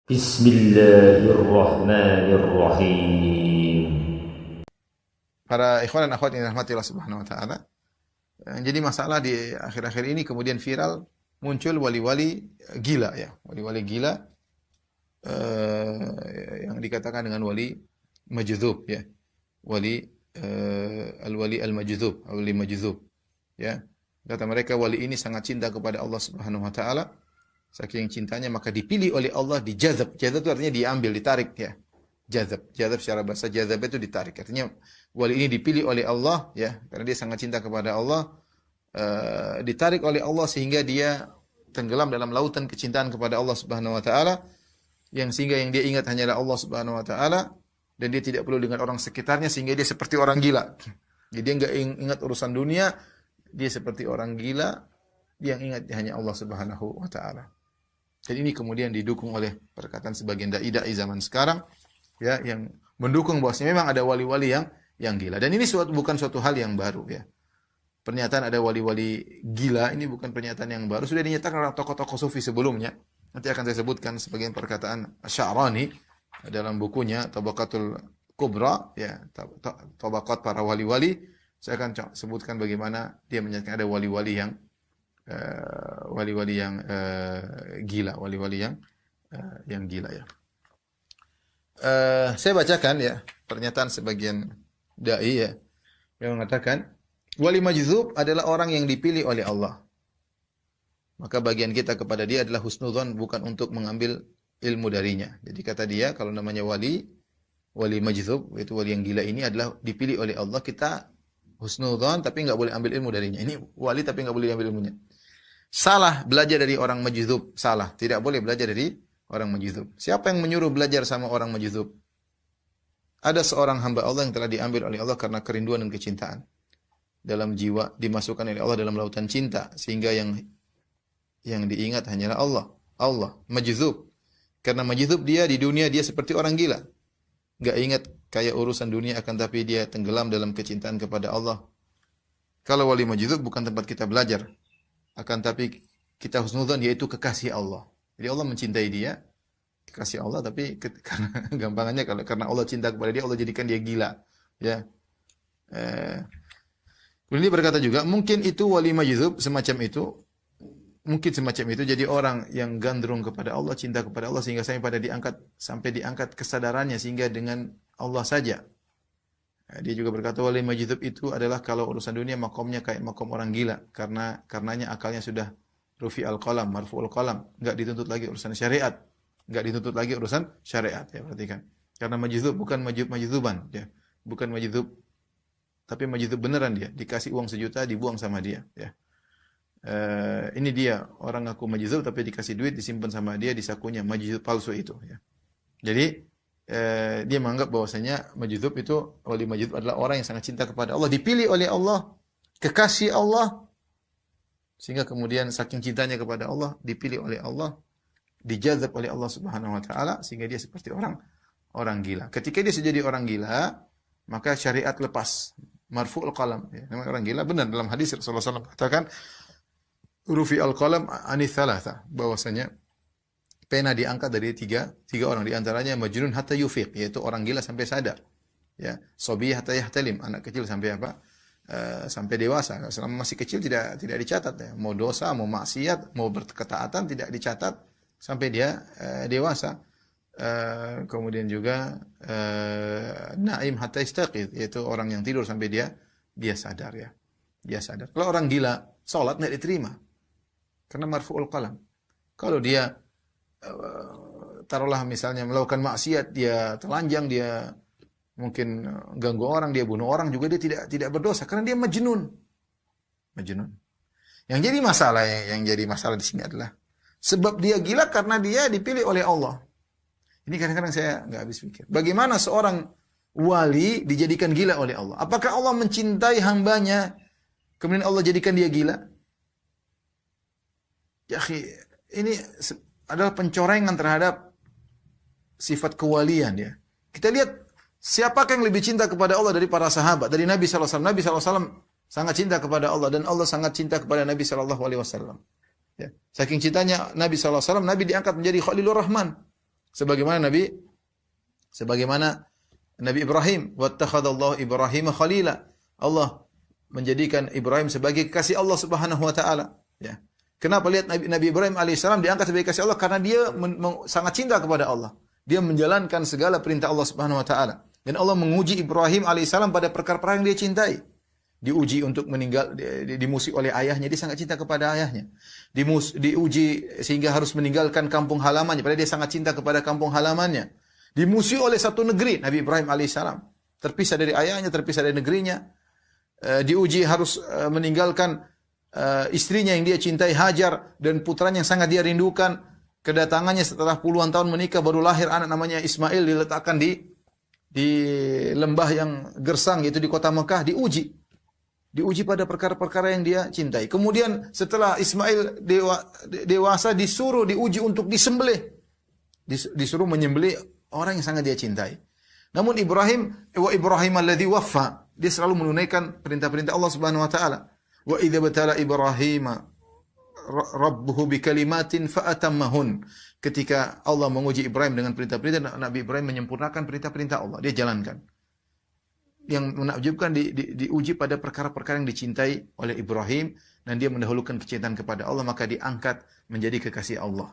Bismillahirrahmanirrahim. Para ikhwan dan akhwat yang dirahmati Allah Subhanahu wa taala. Jadi masalah di akhir-akhir ini kemudian viral muncul wali-wali gila ya. Wali-wali gila yang dikatakan dengan wali majdzub ya. Wali al-wali al-majdzub, wali majdzub ya. Kata mereka wali ini sangat cinta kepada Allah Subhanahu wa taala. Saking cintanya maka dipilih oleh Allah, dijazab. Jazab itu artinya diambil, ditarik ya. Jazab. Jazab secara bahasa jazab itu ditarik. Artinya wali ini dipilih oleh Allah ya, karena dia sangat cinta kepada Allah, ditarik oleh Allah sehingga dia tenggelam dalam lautan kecintaan kepada Allah Subhanahu wa taala, yang sehingga yang dia ingat hanyalah Allah Subhanahu wa taala dan dia tidak perlu dengan orang sekitarnya sehingga dia seperti orang gila. Jadi dia enggak ingat urusan dunia, dia seperti orang gila yang ingat hanya Allah Subhanahu wa taala. Dan ini kemudian didukung oleh perkataan sebagian dai-dai zaman sekarang ya, yang mendukung bahwasanya memang ada wali-wali yang gila. Dan ini bukan suatu hal yang baru ya. Pernyataan ada wali-wali gila ini bukan pernyataan yang baru, sudah dinyatakan oleh tokoh-tokoh sufi sebelumnya. Nanti akan saya sebutkan sebagian perkataan Sya'rani dalam bukunya Tabaqatul Kubra ya, tabaqat para wali-wali. Saya akan sebutkan bagaimana dia menyatakan ada wali-wali yang gila, wali-wali yang gila ya. Saya bacakan ya pernyataan sebagian dai ya, yang mengatakan wali majdzub adalah orang yang dipilih oleh Allah. Maka bagian kita kepada dia adalah husnudzon, bukan untuk mengambil ilmu darinya. Jadi kata dia kalau namanya wali majdzub, itu wali yang gila ini adalah dipilih oleh Allah, kita husnudzon tapi enggak boleh ambil ilmu darinya. Ini wali tapi enggak boleh ambil ilmunya. Salah belajar dari orang majdzub, salah. Tidak boleh belajar dari orang majdzub. Siapa yang menyuruh belajar sama orang majdzub? Ada seorang hamba Allah yang telah diambil oleh Allah karena kerinduan dan kecintaan dalam jiwa, dimasukkan oleh Allah dalam lautan cinta sehingga yang diingat hanyalah Allah majdzub. Karena majdzub dia di dunia dia seperti orang gila. Enggak ingat kayak urusan dunia, akan tapi dia tenggelam dalam kecintaan kepada Allah. Kalau wali majdzub bukan tempat kita belajar, akan tapi kita husnudzon, yaitu kekasih Allah. Jadi Allah mencintai dia, kekasih Allah, tapi karena gampangannya karena Allah cinta kepada dia, Allah jadikan dia gila. Ya. Kemudian dia berkata juga, mungkin itu wali majdzub semacam itu, mungkin semacam itu. Jadi orang yang gandrung kepada Allah, cinta kepada Allah sehingga sampai diangkat kesadarannya sehingga dengan Allah saja. Dia juga berkata wali majdzub itu adalah kalau urusan dunia makomnya kayak makom orang gila, karenanya akalnya sudah rufi al-qalam, marfu'ul qalam, enggak dituntut lagi urusan syariat, ya, perhatikan. Karena majdzub bukan majdzuban ya. Bukan majdzub tapi majdzub beneran, dia dikasih uang 1 juta dibuang sama dia ya. Ini dia orang ngaku majdzub tapi dikasih duit disimpan sama dia di sakunya, majdzub palsu itu ya. Jadi dia menganggap bahwasanya majdzub itu, wali majdzub adalah orang yang sangat cinta kepada Allah, dipilih oleh Allah, kekasih Allah, sehingga kemudian saking cintanya kepada Allah dipilih oleh Allah, dijazab oleh Allah Subhanahu wa taala sehingga dia seperti orang gila. Ketika dia sudah jadi orang gila, maka syariat lepas, marfu'ul qalam ya. Namanya orang gila benar, dalam hadis Rasulullah SAW katakan rufi al-qalam anis thalatha, bahwasanya pena diangkat dari tiga orang, di antaranya majnun hatta yufiq, yaitu orang gila sampai sadar. Ya, sobi hatta yahtalim, anak kecil sampai apa? Sampai dewasa. Selama masih kecil tidak dicatat ya. Mau dosa, mau maksiat, mau berketaatan tidak dicatat sampai dia dewasa. Kemudian juga naim hatta istaqid, yaitu orang yang tidur sampai dia sadar ya. Dia sadar. Kalau orang gila, salat enggak diterima. Karena marfu'ul qalam. Kalau dia taruhlah misalnya melakukan maksiat, dia telanjang, dia mungkin ganggu orang, dia bunuh orang, juga dia tidak berdosa karena dia majnun. Yang jadi masalah di sini adalah sebab dia gila karena dia dipilih oleh Allah. Ini kadang-kadang saya enggak habis pikir. Bagaimana seorang wali dijadikan gila oleh Allah? Apakah Allah mencintai hambanya kemudian Allah jadikan dia gila? Ya akhi, ini adalah pencorengan terhadap sifat kewalian ya. Kita lihat siapakah yang lebih cinta kepada Allah dari para sahabat, dari Nabi sallallahu alaihi wasallam. Nabi sallallahu alaihi wasallam sangat cinta kepada Allah dan Allah sangat cinta kepada Nabi sallallahu alaihi wasallam. Ya. Saking cintanya Nabi sallallahu alaihi wasallam, Nabi diangkat menjadi Khalilur Rahman. Sebagaimana Nabi Ibrahim, wattakhadallahu Ibrahim khalila. Allah menjadikan Ibrahim sebagai kekasih Allah Subhanahu wa taala, ya. Kenapa lihat Nabi Ibrahim alaihissalam diangkat sebagai kasih Allah? Karena dia sangat cinta kepada Allah. Dia menjalankan segala perintah Allah Subhanahu wa taala. Dan Allah menguji Ibrahim alaihissalam pada perkara-perkara yang dia cintai. Diuji untuk meninggal, dimusuhi oleh ayahnya, dia sangat cinta kepada ayahnya. Diuji sehingga harus meninggalkan kampung halamannya, padahal dia sangat cinta kepada kampung halamannya. Dimusuhi oleh satu negeri, Nabi Ibrahim alaihissalam. Terpisah dari ayahnya, terpisah dari negerinya. Diuji harus meninggalkan istrinya yang dia cintai, Hajar, dan putranya yang sangat dia rindukan. Kedatangannya setelah puluhan tahun menikah, baru lahir anak namanya Ismail, diletakkan di lembah yang gersang, yaitu di kota Mekah, diuji pada perkara-perkara yang dia cintai. Kemudian setelah Ismail dewasa, diuji untuk disembelih. Disuruh menyembelih orang yang sangat dia cintai. Namun Ibrahim alladzi waffa, dia selalu menunaikan perintah-perintah Allah Subhanahu wa taala. Wa idza batala Ibrahim rabbuhu bikalimatin fa'atammahun. Ketika Allah menguji Ibrahim dengan perintah-perintah, Nabi Ibrahim menyempurnakan perintah-perintah Allah, dia jalankan. Yang menakjubkan diuji pada perkara-perkara yang dicintai oleh Ibrahim, dan dia mendahulukan kecintaan kepada Allah, maka diangkat menjadi kekasih Allah.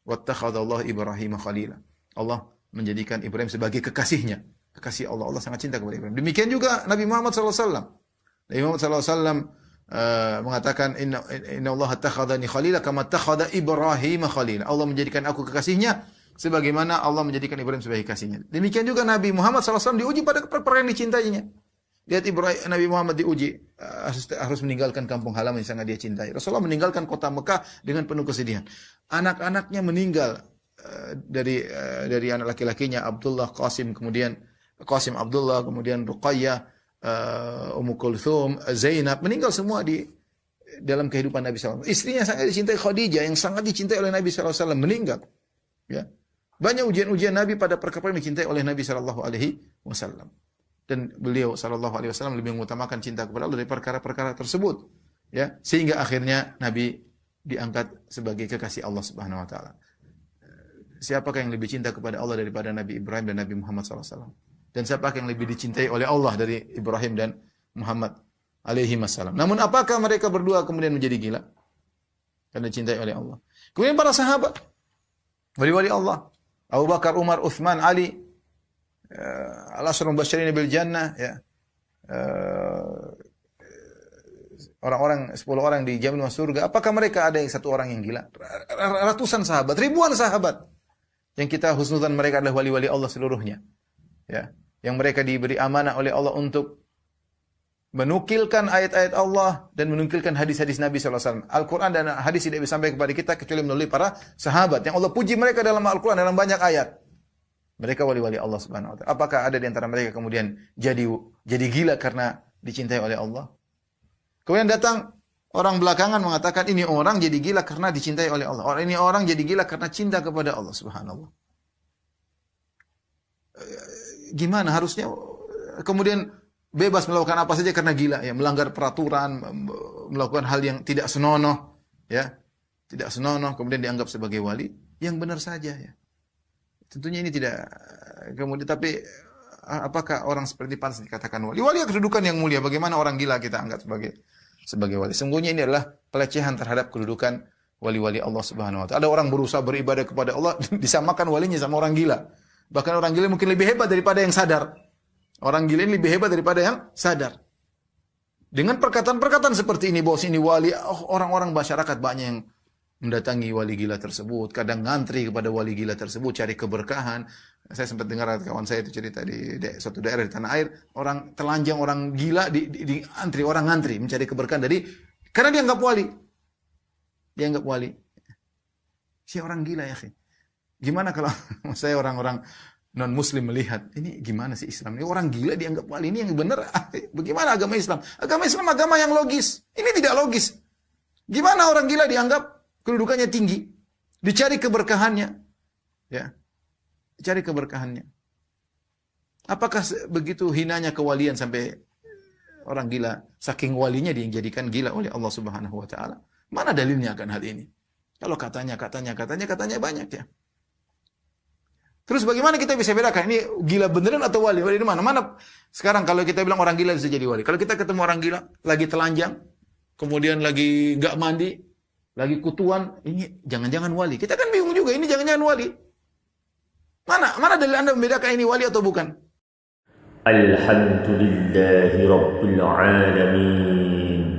Wattakhadallahu Ibrahim khalila. Allah menjadikan Ibrahim sebagai kekasihnya, kekasih Allah. Allah sangat cinta kepada Ibrahim. Demikian juga Nabi Muhammad SAW. Nabi Muhammad SAW mengatakan inna Allah takhadhani khalila kama takhadha Ibrahim khalila. Allah menjadikan aku kekasihnya sebagaimana Allah menjadikan Ibrahim sebagai kekasihnya. Demikian juga Nabi Muhammad SAW diuji pada perkara yang dicintainya. Lihat Nabi Muhammad diuji harus meninggalkan kampung halaman yang sangat dia cintai. Rasulullah meninggalkan kota Mekah dengan penuh kesedihan. Anak-anaknya meninggal dari anak laki-lakinya Abdullah, Qasim Abdullah, kemudian Ruqayyah, Ummu Kulthum, Zainab, meninggal semua di dalam kehidupan Nabi SAW. Istrinya sangat dicintai Khadijah, yang sangat dicintai oleh Nabi SAW, meninggal. Ya. Banyak ujian-ujian Nabi pada perkara yang dicintai oleh Nabi SAW. Dan beliau SAW lebih mengutamakan cinta kepada Allah dari perkara-perkara tersebut. Ya. Sehingga akhirnya Nabi diangkat sebagai kekasih Allah Subhanahu Wa Taala. Siapakah yang lebih cinta kepada Allah daripada Nabi Ibrahim dan Nabi Muhammad SAW? Dan siapakah yang lebih dicintai oleh Allah dari Ibrahim dan Muhammad alaihi wassalam? Namun apakah mereka berdua kemudian menjadi gila? Karena dicintai oleh Allah. Kemudian para sahabat, wali-wali Allah, Abu Bakar, Umar, Uthman, Ali, al-ashrul mubasysyirin bil jannah, ya. Orang-orang 10 orang dijamin masuk surga. Apakah mereka ada yang satu orang yang gila? Ratusan sahabat, ribuan sahabat. Yang kita husnudzan mereka adalah wali-wali Allah seluruhnya. Ya, yang mereka diberi amanah oleh Allah untuk menukilkan ayat-ayat Allah dan menukilkan hadis-hadis Nabi SAW. Al-Quran dan hadis tidak bisa sampai kepada kita kecuali melalui para sahabat. Yang Allah puji mereka dalam Al-Quran dalam banyak ayat. Mereka wali-wali Allah Subhanahu Wa Taala. Apakah ada di antara mereka kemudian jadi gila karena dicintai oleh Allah? Kemudian datang orang belakangan mengatakan ini orang jadi gila karena dicintai oleh Allah. Ini orang jadi gila karena cinta kepada Allah Subhanallah. Gimana harusnya kemudian bebas melakukan apa saja karena gila, ya, melanggar peraturan, melakukan hal yang tidak senonoh, ya, tidak senonoh, kemudian dianggap sebagai wali, yang benar saja, ya. Tentunya ini tidak kemudian, tapi apakah orang seperti pantas dikatakan wali? Wali kedudukan yang mulia. Bagaimana orang gila kita anggap sebagai wali? Sungguhnya ini adalah pelecehan terhadap kedudukan wali-wali Allah Subhanahu Wa Taala. Ada orang berusaha beribadah kepada Allah disamakan walinya sama orang gila. Bahkan orang gila mungkin lebih hebat daripada yang sadar. Orang gila ini lebih hebat daripada yang sadar. Dengan perkataan-perkataan seperti ini, bahwa ini wali, orang-orang masyarakat banyak yang mendatangi wali gila tersebut. Kadang ngantri kepada wali gila tersebut, cari keberkahan. Saya sempat dengar kawan saya itu cerita di suatu daerah di tanah air. Orang telanjang, orang gila di antri, orang ngantri mencari keberkahan karena dianggap wali. Dianggap wali. Si orang gila, ya. Gimana kalau saya orang-orang non-muslim melihat, ini gimana sih Islam? Ini orang gila dianggap wali, ini yang benar. Bagaimana agama Islam? Agama Islam agama yang logis. Ini tidak logis. Gimana orang gila dianggap kedudukannya tinggi? Dicari keberkahannya. Ya. Dicari keberkahannya. Apakah begitu hinanya kewalian sampai orang gila, saking walinya dia dijadikan gila oleh Allah Subhanahu Wa Taala? Mana dalilnya akan hal ini? Kalau katanya banyak, ya. Terus bagaimana kita bisa bedakan ini gila beneran atau wali? Wali di mana? Mana sekarang kalau kita bilang orang gila bisa jadi wali. Kalau kita ketemu orang gila lagi telanjang, kemudian lagi nggak mandi, lagi kutuan, ini jangan-jangan wali. Kita kan bingung juga, ini jangan-jangan wali. Mana dalil Anda membedakan ini wali atau bukan? Alhamdulillahi Rabbil Alamin.